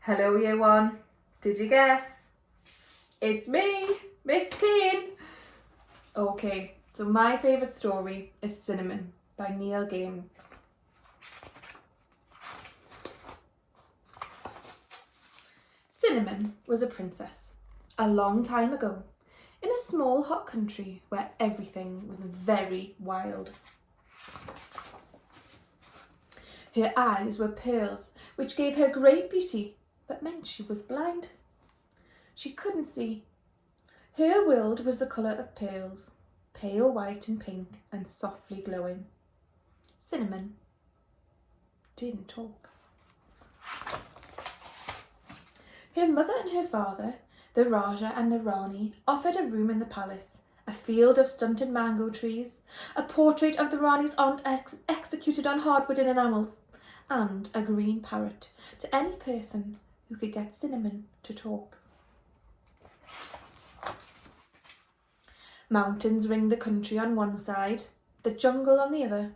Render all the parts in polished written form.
Hello, year one. Did you guess? It's me, Miss Keane. Okay, so my favourite story is Cinnamon by Neil Gaiman. Cinnamon was a princess a long time ago in a small hot country where everything was very wild. Her eyes were pearls, which gave her great beauty, but meant she was blind. She couldn't see. Her world was the colour of pearls, pale white and pink and softly glowing. Cinnamon didn't talk. Her mother and her father, the Raja and the Rani, offered a room in the palace, a field of stunted mango trees, a portrait of the Rani's aunt executed on hardwood and enamels, and a green parrot to any person who could get Cinnamon to talk. Mountains ringed the country on one side, the jungle on the other,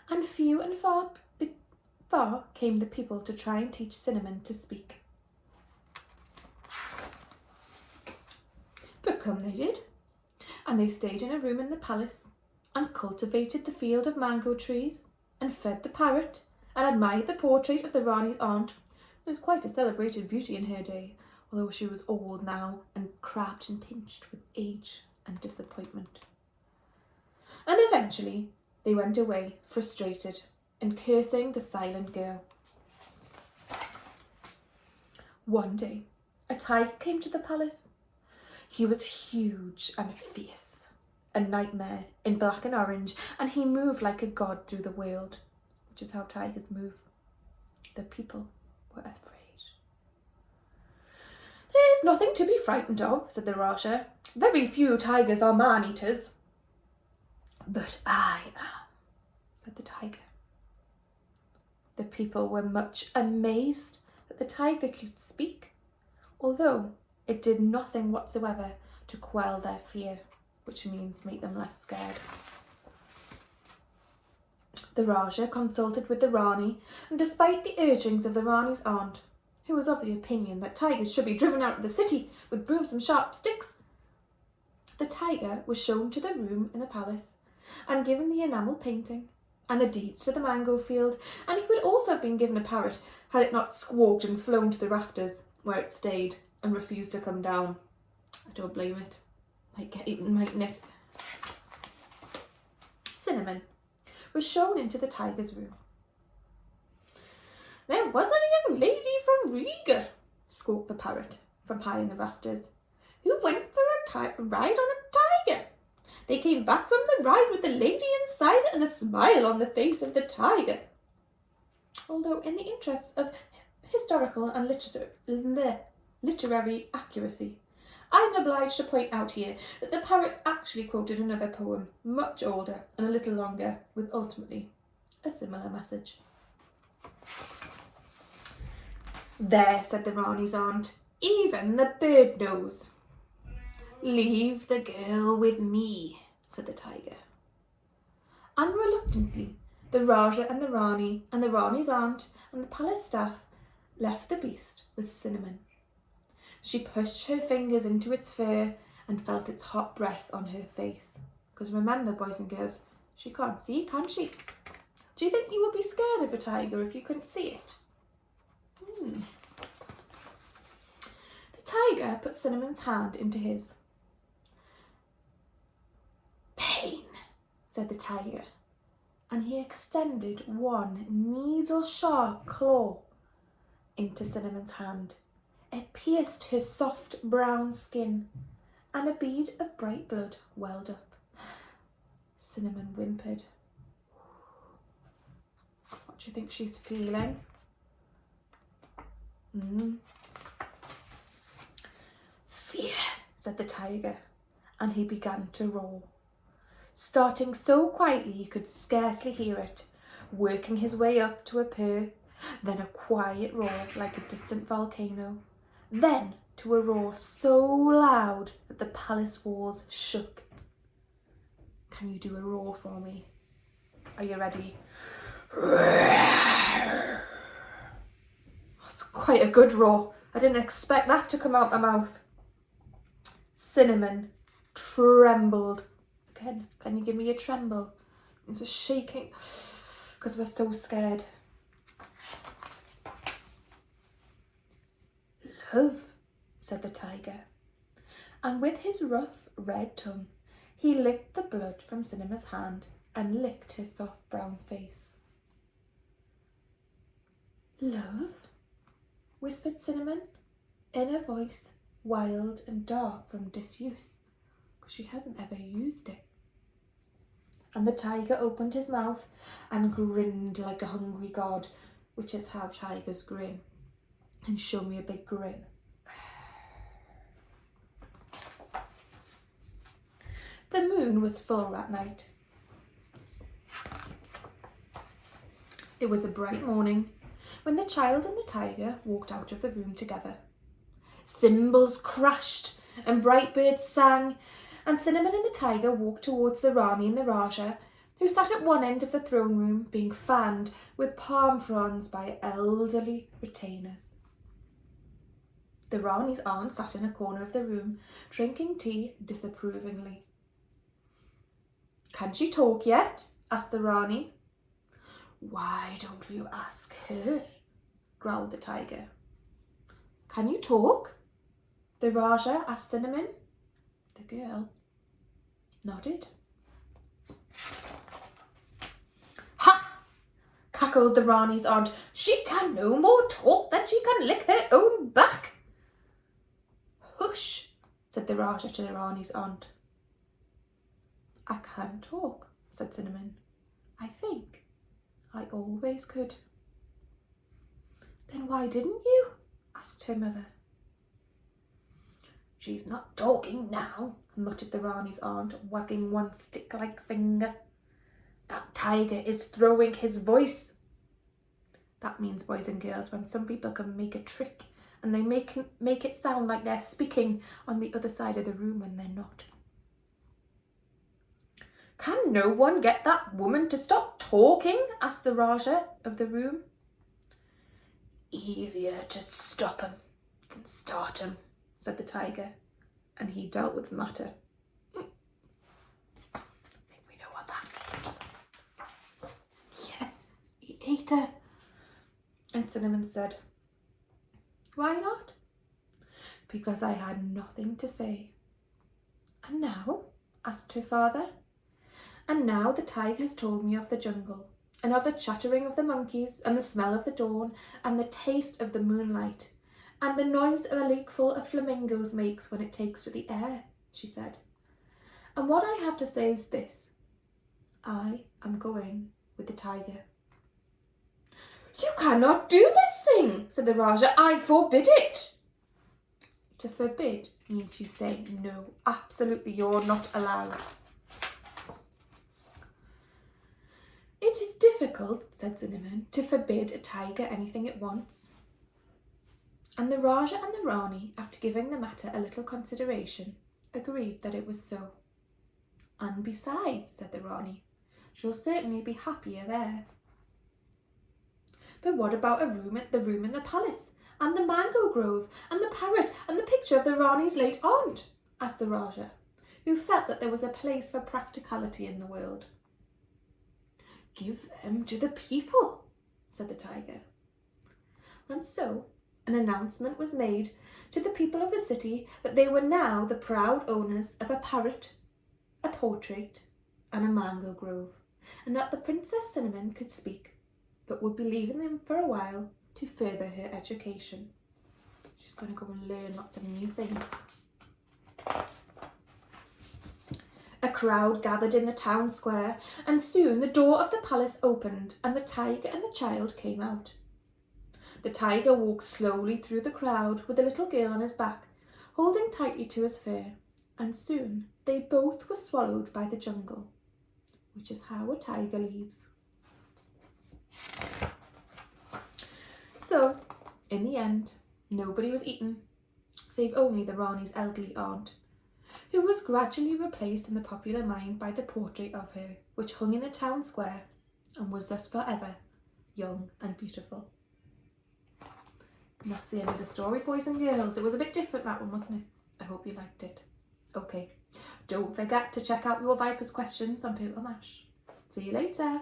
and few and far came the people to try and teach Cinnamon to speak. But come they did, and they stayed in a room in the palace, and cultivated the field of mango trees, and fed the parrot, and admired the portrait of the Rani's aunt, who was quite a celebrated beauty in her day, although she was old now and crabbed and pinched with age and disappointment. And eventually they went away, frustrated and cursing the silent girl. One day a tiger came to the palace. He was huge and fierce, a nightmare in black and orange, and he moved like a god through the world, which is how tigers move. The people were afraid. "There's nothing to be frightened of," said the Raja. "Very few tigers are man-eaters." "But I am," said the tiger. The people were much amazed that the tiger could speak, although it did nothing whatsoever to quell their fear, which means make them less scared. The Raja consulted with the Rani, and despite the urgings of the Rani's aunt, who was of the opinion that tigers should be driven out of the city with brooms and sharp sticks, the tiger was shown to the room in the palace and given the enamel painting and the deeds to the mango field, and he would also have been given a parrot had it not squawked and flown to the rafters, where it stayed and refused to come down. I don't blame it. Might get eaten, mightn't it? Cinnamon was shown into the tiger's room. "There was a young lady from Riga," squawked the parrot from high in the rafters, "who went for a ride on a tiger. They came back from the ride with the lady inside and a smile on the face of the tiger." Although in the interests of historical and literary accuracy, I am obliged to point out here that the parrot actually quoted another poem, much older and a little longer, with ultimately a similar message. "There," said the Rani's aunt, "even the bird knows." "Leave the girl with me," said the tiger. Unreluctantly, the Raja and the Rani and the Rani's aunt and the palace staff left the beast with Cinnamon. She pushed her fingers into its fur and felt its hot breath on her face. Because remember, boys and girls, she can't see, can she? Do you think you would be scared of a tiger if you couldn't see it? The tiger put Cinnamon's hand into his. "Pain," said the tiger, and he extended one needle-sharp claw into Cinnamon's hand. It pierced her soft brown skin, and a bead of bright blood welled up. Cinnamon whimpered. What do you think she's feeling? "Fear," said the tiger, and he began to roar, starting so quietly you could scarcely hear it, working his way up to a purr, then a quiet roar like a distant volcano, then to a roar so loud that the palace walls shook. Can you do a roar for me? Are you ready? quite a good roar. I didn't expect that to come out my mouth. Cinnamon trembled. Again, can you give me a tremble? It was shaking because we're so scared. Love, said the tiger, and with his rough red tongue, he licked the blood from Cinnamon's hand and licked her soft brown face. Love, whispered Cinnamon, in a voice wild and dark from disuse, because she hasn't ever used it. And the tiger opened his mouth and grinned like a hungry god, which is how tigers grin. And show me a big grin. The moon was full that night. It was a bright morning when the child and the tiger walked out of the room together. Cymbals crashed and bright birds sang, and Cinnamon and the tiger walked towards the Rani and the Raja, who sat at one end of the throne room being fanned with palm fronds by elderly retainers. The Rani's aunt sat in a corner of the room, drinking tea disapprovingly. Can she talk yet? Asked the Rani. Why don't you ask her? Growled the tiger. Can you talk? The Raja asked Cinnamon. The girl nodded. Ha! Cackled the Rani's aunt. She can no more talk than she can lick her own back. Hush, said the Raja to the Rani's aunt. I can talk, said Cinnamon. I think I always could. Then why didn't you? Asked her mother. She's not talking now, muttered the Rani's aunt, wagging one stick-like finger. That tiger is throwing his voice. That means, boys and girls, when some people can make a trick and they make it sound like they're speaking on the other side of the room when they're not. Can no one get that woman to stop talking? Asked the Raja of the room. Easier to stop 'em than start 'em, said the tiger, and he dealt with the matter. I think we know what that means. Yeah, he ate her. And Cinnamon said, why not? Because I had nothing to say. And now? Asked her father. And now the tiger has told me of the jungle, and of the chattering of the monkeys, and the smell of the dawn, and the taste of the moonlight, and the noise a lakeful of flamingos makes when it takes to the air, she said. And what I have to say is this. I am going with the tiger. You cannot do this thing, said the Raja. I forbid it. To forbid means you say no, absolutely, you're not allowed. It is difficult, said Cinnamon, to forbid a tiger anything it wants. And the Raja and the Rani, after giving the matter a little consideration, agreed that it was so. And besides, said the Rani, she'll certainly be happier there. But what about the room in the palace, and the mango grove, and the parrot, and the picture of the Rani's late aunt? Asked the Raja, who felt that there was a place for practicality in the world. Give them to the people, said the tiger. And so an announcement was made to the people of the city that they were now the proud owners of a parrot, a portrait, and a mango grove, and that the Princess Cinnamon could speak, but would be leaving them for a while to further her education. She's going to go and learn lots of new things. A crowd gathered in the town square, and soon the door of the palace opened, and the tiger and the child came out. The tiger walked slowly through the crowd with the little girl on his back, holding tightly to his fur, and soon they both were swallowed by the jungle, which is how a tiger leaves. So, in the end, nobody was eaten, save only the Rani's elderly aunt, who was gradually replaced in the popular mind by the portrait of her, which hung in the town square, and was thus forever young and beautiful. And that's the end of the story, boys and girls. It was a bit different, that one, wasn't it? I hope you liked it. Okay, don't forget to check out your Vipers questions on Paper Mash. See you later.